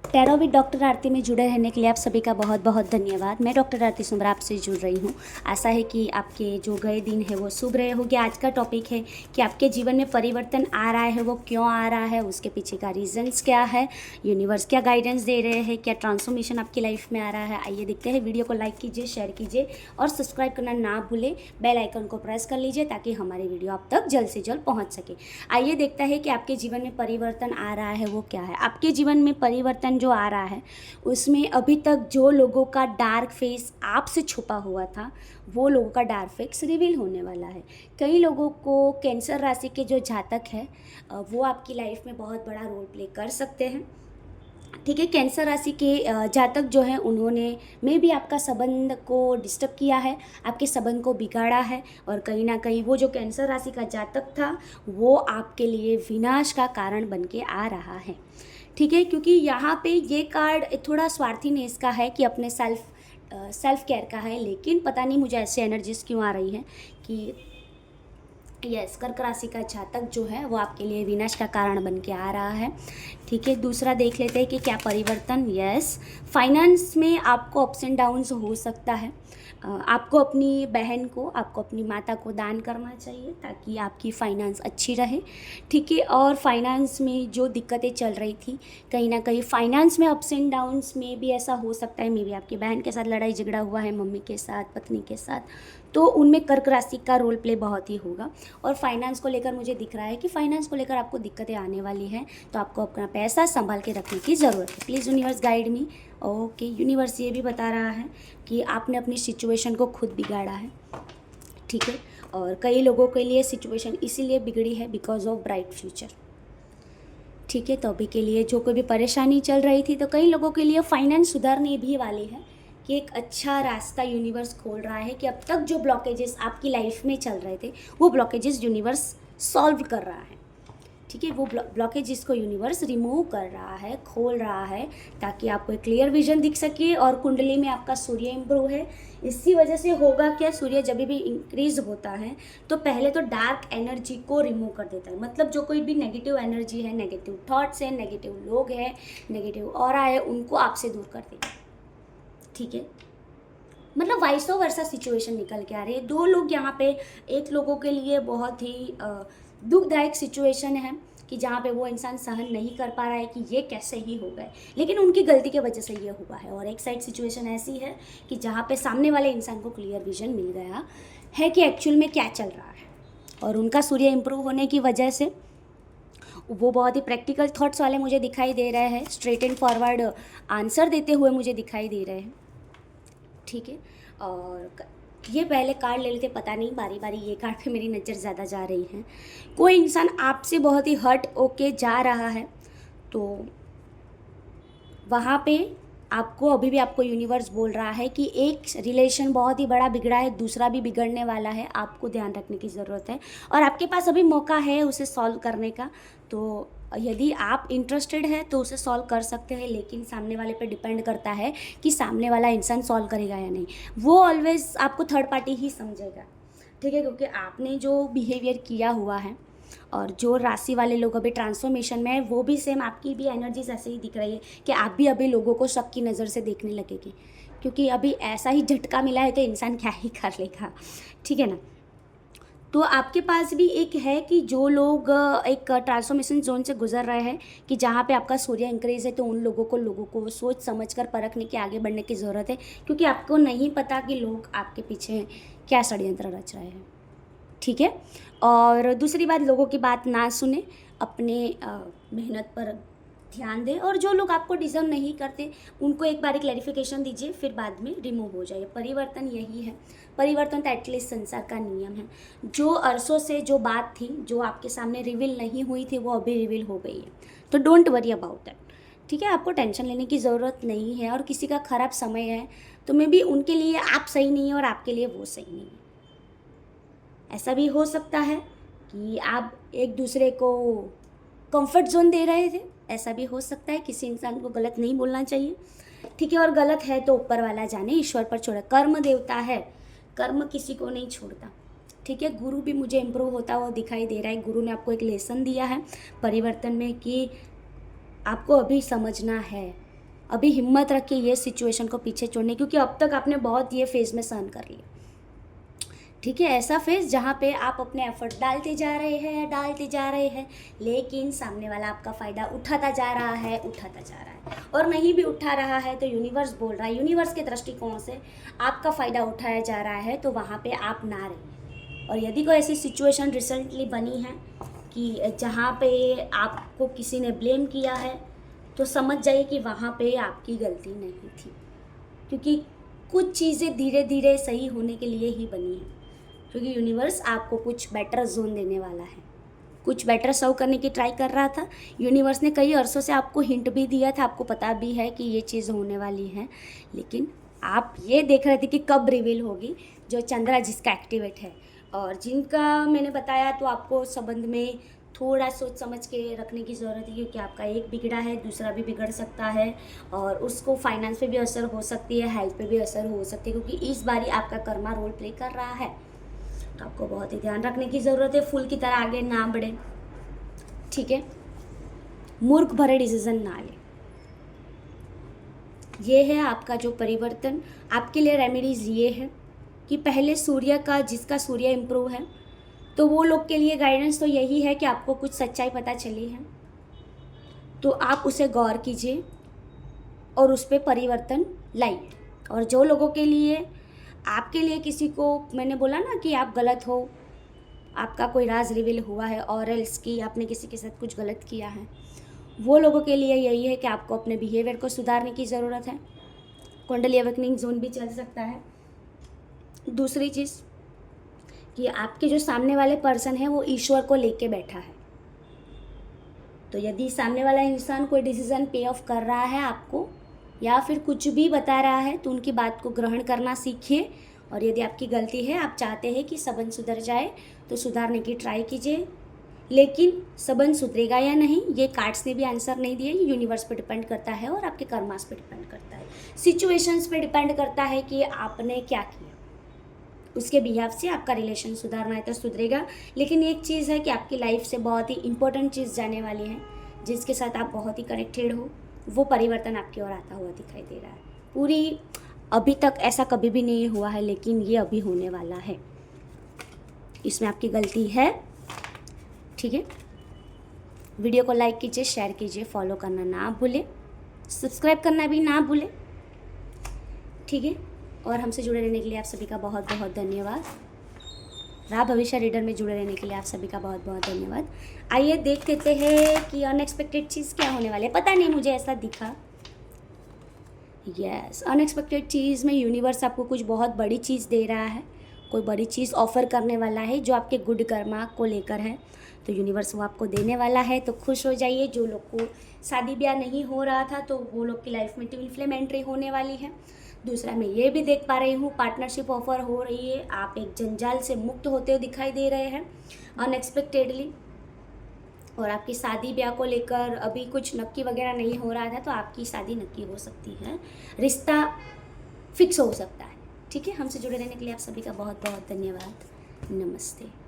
Tarot with doctor आरती में जुड़े रहने के लिए आप सभी का बहुत बहुत धन्यवाद। मैं डॉक्टर आरती सुमरा आपसे जुड़ रही हूँ। आशा है कि आपके जो गए दिन है वो शुभ रहे होंगे। आज का टॉपिक है कि आपके जीवन में परिवर्तन आ रहा है, वो क्यों आ रहा है, उसके पीछे का रीजंस क्या है, यूनिवर्स क्या गाइडेंस दे रहे हैं, क्या ट्रांसफॉर्मेशन आपकी लाइफ में आ रहा है। आइए देखते हैं। वीडियो को लाइक कीजिए, शेयर कीजिए और सब्सक्राइब करना ना भूलें। बेल आइकन को प्रेस कर लीजिए ताकि हमारी वीडियो आप तक जल्द से जल्द पहुँच सके। आइए देखते हैं कि आपके जीवन में परिवर्तन आ रहा है वो क्या है। आपके जीवन में परिवर्तन जो आ रहा है उसमें अभी तक जो लोगों का डार्क फेस आपसे छुपा हुआ था वो लोगों का डार्क फेस रिवील होने वाला है। कई लोगों को कैंसर राशि के जो जातक है वो आपकी लाइफ में बहुत बड़ा रोल प्ले कर सकते हैं। ठीक है, कैंसर राशि के जातक जो हैं उन्होंने में भी आपका संबंध को डिस्टर्ब किया है, आपके संबंध को बिगाड़ा है और कहीं ना कहीं वो जो कैंसर राशि का जातक था वो आपके लिए विनाश का कारण बन के आ रहा है। ठीक है, क्योंकि यहाँ पे ये कार्ड थोड़ा स्वार्थीनेस का है कि अपने सेल्फ केयर का है, लेकिन पता नहीं मुझे ऐसे एनर्जीज क्यों आ रही हैं कि यस, कर्क राशि का जातक जो है वो आपके लिए विनाश का कारण बन के आ रहा है। ठीक है, दूसरा देख लेते हैं कि क्या परिवर्तन। यस, फाइनेंस में आपको अप्स एंड डाउन्स हो सकता है। आपको अपनी बहन को, आपको अपनी माता को दान करना चाहिए ताकि आपकी फाइनेंस अच्छी रहे। ठीक है, और फाइनेंस में जो दिक्कतें चल रही थी, कहीं ना कहीं फाइनेंस में अप्स एंड डाउन्स में भी ऐसा हो सकता है। मे बी आपकी बहन के साथ लड़ाई झगड़ा हुआ है, मम्मी के साथ, पत्नी के साथ, तो उनमें कर्क राशि का रोल प्ले बहुत ही होगा। और फाइनेंस को लेकर मुझे दिख रहा है कि फाइनेंस को लेकर आपको दिक्कतें आने वाली हैं, तो आपको अपना पैसा संभाल के रखने की ज़रूरत है। Please universe guide me. Okay, universe ये भी बता रहा है कि आपने अपनी सिचुएशन को खुद बिगाड़ा है। ठीक है, और कई लोगों के लिए सिचुएशन इसीलिए बिगड़ी है बिकॉज ऑफ ब्राइट फ्यूचर। ठीक है, तो अभी के लिए जो कोई भी परेशानी चल रही थी, तो कई लोगों के लिए फाइनेंस सुधरने भी वाली है कि एक अच्छा रास्ता यूनिवर्स खोल रहा है कि अब तक जो ब्लॉकेजेस आपकी लाइफ में चल रहे थे वो ब्लॉकेजेस यूनिवर्स सॉल्व कर रहा है। ठीक है, वो ब्लॉकेजेस को यूनिवर्स रिमूव कर रहा है, खोल रहा है ताकि आपको एक क्लियर विजन दिख सके। और कुंडली में आपका सूर्य इम्प्रूव है। इसी वजह से होगा क्या, सूर्य जब भी इंक्रीज होता है तो पहले तो डार्क एनर्जी को रिमूव कर देता है। मतलब जो कोई भी नेगेटिव एनर्जी है, नेगेटिव थॉट्स है, नेगेटिव लोग हैं, नेगेटिव ऑरा है, उनको आपसे दूर कर देगा। ठीक है, मतलब वाइसो वर्सा सिचुएशन निकल के आ रही है। दो लोग यहाँ पे, एक लोगों के लिए बहुत ही दुखदायक सिचुएशन है कि जहाँ पे वो इंसान सहन नहीं कर पा रहा है कि ये कैसे ही हो गए, लेकिन उनकी गलती की वजह से ये हुआ है। और एक साइड सिचुएशन ऐसी है कि जहाँ पे सामने वाले इंसान को क्लियर विजन मिल गया है कि एक्चुअल में क्या चल रहा है, और उनका सूर्य इम्प्रूव होने की वजह से वो बहुत ही प्रैक्टिकल थॉट्स वाले मुझे दिखाई दे रहे हैं, स्ट्रेट एंड फॉरवर्ड आंसर देते हुए मुझे दिखाई दे रहे हैं। ठीक है, और ये पहले कार्ड ले लेते, पता नहीं बारी बारी ये कार्ड पे मेरी नज़र ज़्यादा जा रही है। कोई इंसान आपसे बहुत ही हर्ट होके जा रहा है, तो वहाँ पे आपको अभी भी आपको यूनिवर्स बोल रहा है कि एक रिलेशन बहुत ही बड़ा बिगड़ा है, दूसरा भी बिगड़ने वाला है, आपको ध्यान रखने की ज़रूरत है। और आपके पास अभी मौका है उसे सॉल्व करने का, तो यदि आप इंटरेस्टेड है तो उसे सॉल्व कर सकते हैं, लेकिन सामने वाले पे डिपेंड करता है कि सामने वाला इंसान सॉल्व करेगा या नहीं। वो ऑलवेज आपको थर्ड पार्टी ही समझेगा। ठीक है, क्योंकि आपने जो बिहेवियर किया हुआ है और जो राशि वाले लोग अभी ट्रांसफॉर्मेशन में है वो भी सेम, आपकी भी एनर्जीज ऐसे ही दिख रही है कि आप भी अभी लोगों को शक की नज़र से देखने लगेगी, क्योंकि अभी ऐसा ही झटका मिला है तो इंसान क्या ही कर लेगा। ठीक है ना, तो आपके पास भी एक है कि जो लोग एक ट्रांसफॉर्मेशन जोन से गुजर रहे हैं कि जहाँ पे आपका सूर्य इंक्रीज है, तो उन लोगों को सोच समझ कर परखने के आगे बढ़ने की ज़रूरत है, क्योंकि आपको नहीं पता कि लोग आपके पीछे क्या षड्यंत्र रच रहे हैं। ठीक है, और दूसरी बात, लोगों की बात ना सुने, अपने मेहनत पर ध्यान दें, और जो लोग आपको डिज़र्व नहीं करते उनको एक बार क्लैरिफिकेशन दीजिए, फिर बाद में रिमूव हो जाइए। परिवर्तन यही है, परिवर्तन तो एटलीस्ट संसार का नियम है। जो अरसों से जो बात थी जो आपके सामने रिवील नहीं हुई थी वो अभी रिवील हो गई है, तो डोंट वरी अबाउट दैट। ठीक है, आपको टेंशन लेने की ज़रूरत नहीं है। और किसी का ख़राब समय है तो मे बी उनके लिए आप सही नहीं है और आपके लिए वो सही नहीं है। ऐसा भी हो सकता है कि आप एक दूसरे को कंफर्ट जोन दे रहे थे, ऐसा भी हो सकता है। किसी इंसान को गलत नहीं बोलना चाहिए। ठीक है, और गलत है तो ऊपर वाला जाने, ईश्वर पर छोड़ा। कर्म देवता है, कर्म किसी को नहीं छोड़ता। ठीक है, गुरु भी मुझे इम्प्रूव होता हुआ दिखाई दे रहा है। गुरु ने आपको एक लेसन दिया है परिवर्तन में कि आपको अभी समझना है अभी हिम्मत रखिए ये सिचुएशन को पीछे छोड़ने, क्योंकि अब तक आपने बहुत ये फेज़ में सहन कर लिया। ठीक है, ऐसा फेज़ जहाँ पे आप अपने एफर्ट डालते जा रहे हैं, लेकिन सामने वाला आपका फ़ायदा उठाता जा रहा है, और नहीं भी उठा रहा है तो यूनिवर्स बोल रहा है, यूनिवर्स के दृष्टिकोण से आपका फ़ायदा उठाया जा रहा है, तो वहाँ पे आप ना रहिए। और यदि कोई ऐसी सिचुएशन रिसेंटली बनी है कि जहाँ पे आपको किसी ने ब्लेम किया है, तो समझ जाइए कि वहाँ पे आपकी गलती नहीं थी, क्योंकि कुछ चीज़ें धीरे धीरे सही होने के लिए ही बनी है, क्योंकि यूनिवर्स आपको कुछ बेटर जोन देने वाला है, कुछ बेटर सर्व करने की ट्राई कर रहा था। यूनिवर्स ने कई अरसों से आपको हिंट भी दिया था, आपको पता भी है कि ये चीज़ होने वाली है, लेकिन आप ये देख रहे थे कि कब रिवील होगी। जो चंद्रा जिसका एक्टिवेट है और जिनका मैंने बताया, तो आपको संबंध में थोड़ा सोच समझ के रखने की ज़रूरत है, क्योंकि आपका एक बिगड़ा है, दूसरा भी बिगड़ सकता है, और उसको फाइनेंस पे भी असर हो सकती है, हेल्थ पे भी असर हो सकती है, क्योंकि इस बारी आपका कर्मा रोल प्ले कर रहा है। तो आपको बहुत ही ध्यान रखने की ज़रूरत है, फूल की तरह आगे ना बढ़े। ठीक है, मूर्ख भरे डिसीजन ना ले। ये है आपका जो परिवर्तन। आपके लिए रेमेडीज़ ये है कि पहले सूर्य का, जिसका सूर्य इम्प्रूव है, तो वो लोग के लिए गाइडेंस तो यही है कि आपको कुछ सच्चाई पता चली है तो आप उसे गौर कीजिए और उस पर परिवर्तन लाइए। और जो लोगों के लिए, आपके लिए किसी को, मैंने बोला ना कि आप गलत हो, आपका कोई राज रिवील हुआ है, और एल्स कि आपने किसी के साथ कुछ गलत किया है, वो लोगों के लिए यही है कि आपको अपने बिहेवियर को सुधारने की ज़रूरत है। कुंडली अवेकनिंग जोन भी चल सकता है। दूसरी चीज़ कि आपके जो सामने वाले पर्सन है वो ईश्वर को लेके बैठा है, तो यदि सामने वाला इंसान कोई डिसीज़न पे ऑफ कर रहा है आपको, या फिर कुछ भी बता रहा है, तो उनकी बात को ग्रहण करना सीखिए। और यदि आपकी गलती है, आप चाहते हैं कि संबंध सुधर जाए, तो सुधारने की ट्राई कीजिए। लेकिन संबंध सुधरेगा या नहीं, ये कार्ड्स ने भी आंसर नहीं दिए। ये यूनिवर्स पे डिपेंड करता है और आपके कर्मास पे डिपेंड करता है, सिचुएशंस पे डिपेंड करता है कि आपने क्या किया। उसके बिहाफ से आपका रिलेशन सुधारना है तो सुधरेगा। लेकिन एक चीज़ है कि आपकी लाइफ से बहुत ही इंपॉर्टेंट चीज़ जाने वाली है, जिसके साथ आप बहुत ही कनेक्टेड हो, वो परिवर्तन आपकी ओर आता हुआ दिखाई दे रहा है। पूरी अभी तक ऐसा कभी भी नहीं हुआ है, लेकिन ये अभी होने वाला है। इसमें आपकी गलती है। ठीक है, वीडियो को लाइक कीजिए, शेयर कीजिए, फॉलो करना ना भूलें, सब्सक्राइब करना भी ना भूलें। ठीक है, और हमसे जुड़े रहने के लिए आप सभी का बहुत बहुत धन्यवाद। राह भविष्य रीडर में जुड़े रहने के लिए आप सभी का बहुत बहुत धन्यवाद। आइए देख लेते हैं कि अनएक्सपेक्टेड चीज़ क्या होने वाली है। पता नहीं, मुझे ऐसा दिखा। यस, अनएक्सपेक्टेड चीज़ में यूनिवर्स आपको कुछ बहुत बड़ी चीज़ दे रहा है, कोई बड़ी चीज़ ऑफर करने वाला है जो आपके गुड कर्मा को लेकर है, तो यूनिवर्स वो आपको देने वाला है। तो खुश हो जाइए। जो लोग को शादी ब्याह नहीं हो रहा था, तो वो लोग की लाइफ में ट्विन फ्लेम एंट्री होने वाली है। दूसरा, मैं ये भी देख पा रही हूँ पार्टनरशिप ऑफर हो रही है, आप एक जंजाल से मुक्त होते हुए दिखाई दे रहे हैं अनएक्सपेक्टेडली। और आपकी शादी ब्याह को लेकर अभी कुछ नक्की वगैरह नहीं हो रहा था, तो आपकी शादी नक्की हो सकती है, रिश्ता फिक्स हो सकता है। ठीक है, हमसे जुड़े रहने के लिए आप सभी का बहुत बहुत धन्यवाद। नमस्ते।